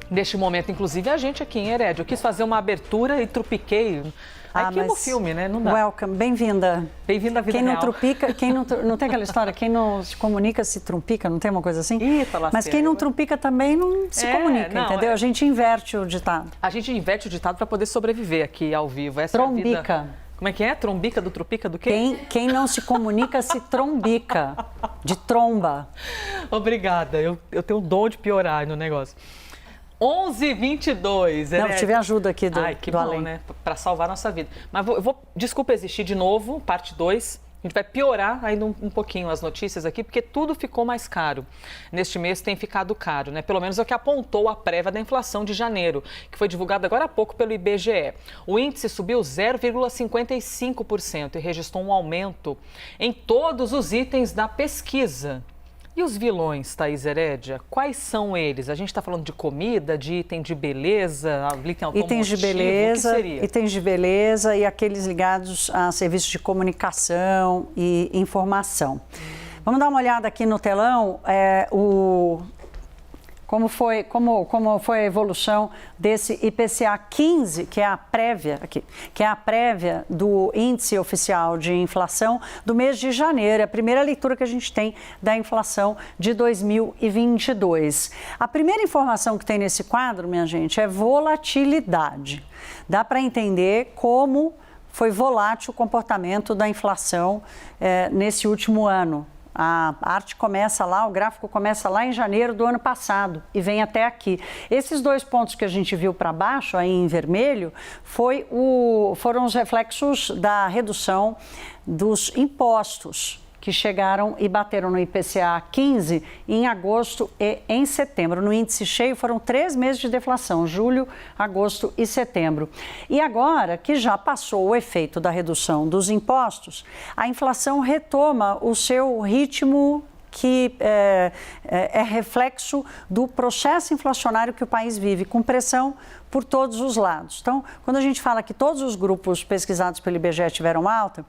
Neste momento, inclusive, a gente aqui em Herédia. Eu quis fazer uma abertura e trupiquei. Aí queima o filme, né? Não dá. Welcome, bem-vinda. Bem-vinda à vida real. Quem não trupica, não tem aquela história, quem não se comunica se trumpica, não tem uma coisa assim? Mas quem não trumpica também não se comunica, entendeu? A gente inverte o ditado. A gente inverte o ditado para poder sobreviver aqui ao vivo. Essa trombica. É a vida... Como é que é? Trombica do trupica do quê? Quem não se comunica se trombica, de tromba. Obrigada, eu tenho o dom de piorar no negócio. 11h22. Não, tive ajuda aqui do, Ai, que do bom, além. né? Para salvar a nossa vida. Mas desculpa existir de novo, parte 2. A gente vai piorar ainda um pouquinho as notícias aqui, porque tudo ficou mais caro. Neste mês tem ficado caro, né? Pelo menos é o que apontou a prévia da inflação de janeiro, que foi divulgada agora há pouco pelo IBGE. O índice subiu 0,55% e registrou um aumento em todos os itens da pesquisa. E os vilões, Thaís Herédia, quais são eles? A gente está falando de comida, de item de beleza, item automotivo, itens de beleza, o que seria? Itens de beleza e aqueles ligados a serviços de comunicação e informação. Vamos dar uma olhada aqui no telão, como foi a evolução desse IPCA 15, que é a prévia aqui, que é a prévia do índice oficial de inflação do mês de janeiro, é a primeira leitura que a gente tem da inflação de 2022. A primeira informação que tem nesse quadro, minha gente, é volatilidade. Dá para entender como foi volátil o comportamento da inflação nesse último ano. A arte começa lá, o gráfico começa lá em janeiro do ano passado e vem até aqui. Esses dois pontos que a gente viu para baixo, aí em vermelho, foram os reflexos da redução dos impostos que chegaram e bateram no IPCA 15 em agosto e em setembro. No índice cheio foram 3 meses de deflação, julho, agosto e setembro. E agora que já passou o efeito da redução dos impostos, a inflação retoma o seu ritmo que é reflexo do processo inflacionário que o país vive, com pressão por todos os lados. Então, quando a gente fala que todos os grupos pesquisados pelo IBGE tiveram alta,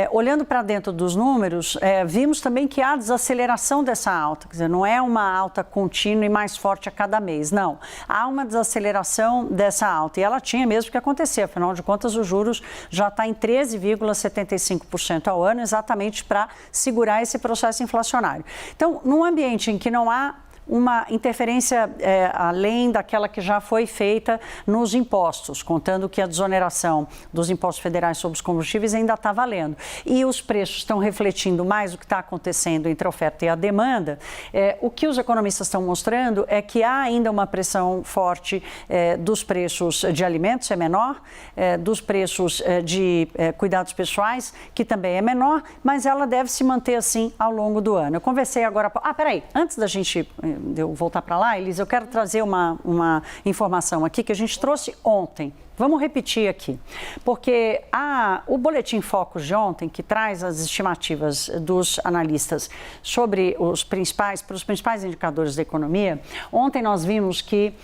olhando para dentro dos números, vimos também que há desaceleração dessa alta, quer dizer, não é uma alta contínua e mais forte a cada mês, não. Há uma desaceleração dessa alta e ela tinha mesmo que acontecer, afinal de contas os juros já está em 13,75% ao ano, exatamente para segurar esse processo inflacionário. Então, num ambiente em que não há uma interferência além daquela que já foi feita nos impostos, contando que a desoneração dos impostos federais sobre os combustíveis ainda está valendo. E os preços estão refletindo mais o que está acontecendo entre a oferta e a demanda. O que os economistas estão mostrando é que há ainda uma pressão forte dos preços de alimentos, é menor, dos preços de cuidados pessoais, que também é menor, mas ela deve se manter assim ao longo do ano. Eu conversei agora... peraí, antes da gente... de eu voltar para lá, Elisa, eu quero trazer uma informação aqui que a gente trouxe ontem. Vamos repetir aqui, porque o Boletim Focus de ontem, que traz as estimativas dos analistas sobre os principais indicadores da economia, ontem nós vimos que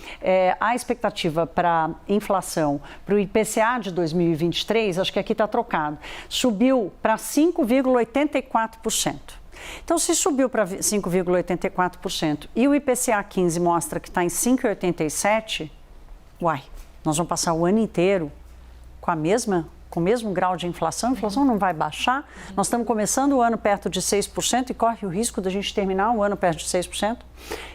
a expectativa para inflação, para o IPCA de 2023, acho que aqui está trocado, subiu para 5,84%. Então, se subiu para 5,84% e o IPCA 15 mostra que está em 5,87%, nós vamos passar o ano inteiro com o mesmo grau de inflação, a inflação não vai baixar. Nós estamos começando o ano perto de 6% e corre o risco da gente terminar o ano perto de 6%.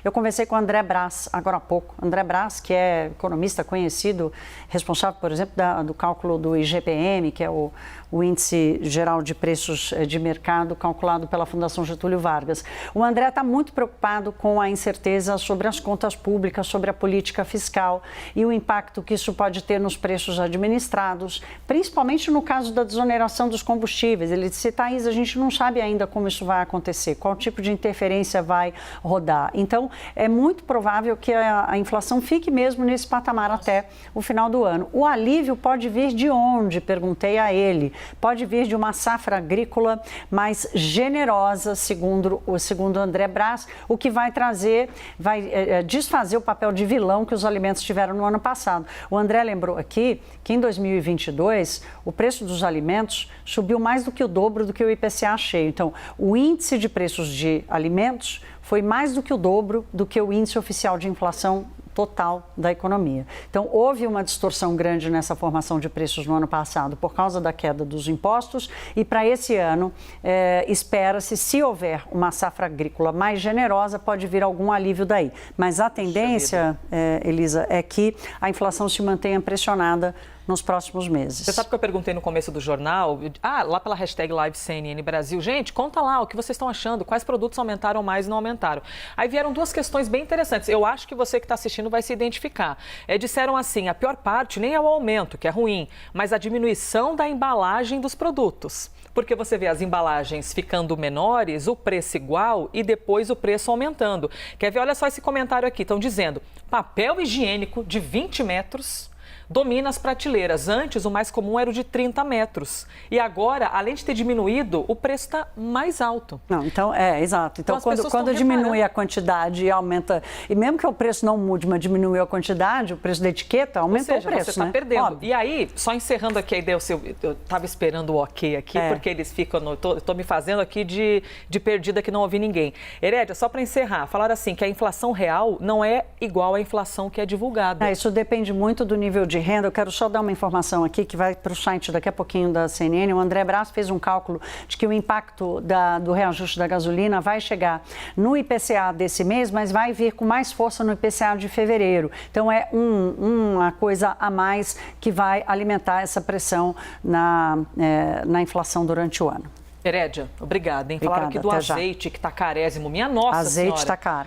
Eu conversei com o André Brás agora há pouco. André Brás, que é economista conhecido, responsável, por exemplo, do cálculo do IGPM, que é o Índice Geral de Preços de Mercado, calculado pela Fundação Getúlio Vargas. O André está muito preocupado com a incerteza sobre as contas públicas, sobre a política fiscal e o impacto que isso pode ter nos preços administrados, principalmente no caso da desoneração dos combustíveis. Ele disse, Thaís, a gente não sabe ainda como isso vai acontecer, qual tipo de interferência vai rodar. Então, é muito provável que a inflação fique mesmo nesse patamar até o final do ano. O alívio pode vir de onde? Perguntei a ele. Pode vir de uma safra agrícola mais generosa, segundo André Brás, o que vai desfazer o papel de vilão que os alimentos tiveram no ano passado. O André lembrou aqui que em 2022 o preço dos alimentos subiu mais do que o dobro do que o IPCA cheio. Então, o índice de preços de alimentos foi mais do que o dobro do que o índice oficial de inflação total da economia. Então, houve uma distorção grande nessa formação de preços no ano passado por causa da queda dos impostos e para esse ano espera-se, se houver uma safra agrícola mais generosa, pode vir algum alívio daí. Mas a tendência, Elisa, é que a inflação se mantenha pressionada nos próximos meses. Você sabe que eu perguntei no começo do jornal, lá pela hashtag LiveCNN Brasil, gente, conta lá o que vocês estão achando, quais produtos aumentaram mais e não aumentaram. Aí vieram duas questões bem interessantes, eu acho que você que está assistindo vai se identificar. Disseram assim, a pior parte nem é o aumento, que é ruim, mas a diminuição da embalagem dos produtos. Porque você vê as embalagens ficando menores, o preço igual e depois o preço aumentando. Quer ver? Olha só esse comentário aqui, estão dizendo, papel higiênico de 20 metros... domina as prateleiras. Antes, o mais comum era o de 30 metros. E agora, além de ter diminuído, o preço está mais alto. Não, então, exato. Então, quando diminui a quantidade e aumenta... E mesmo que o preço não mude, mas diminui a quantidade, o preço da etiqueta aumentou. Ou seja, o preço, você está perdendo. Óbvio. E aí, só encerrando aqui a ideia, eu estava esperando o ok aqui, porque eles ficam... Estou me fazendo aqui de perdida que não ouvi ninguém. Herédia, só para encerrar, falaram assim que a inflação real não é igual à inflação que é divulgada. Isso depende muito do nível de renda. Eu quero só dar uma informação aqui que vai para o site daqui a pouquinho da CNN. O André Brás fez um cálculo de que o impacto do reajuste da gasolina vai chegar no IPCA desse mês, mas vai vir com mais força no IPCA de fevereiro. Então é uma coisa a mais que vai alimentar essa pressão na inflação durante o ano. Herédia, obrigada. Falaram aqui do azeite que está carésimo. Minha nossa senhora. Azeite está caro.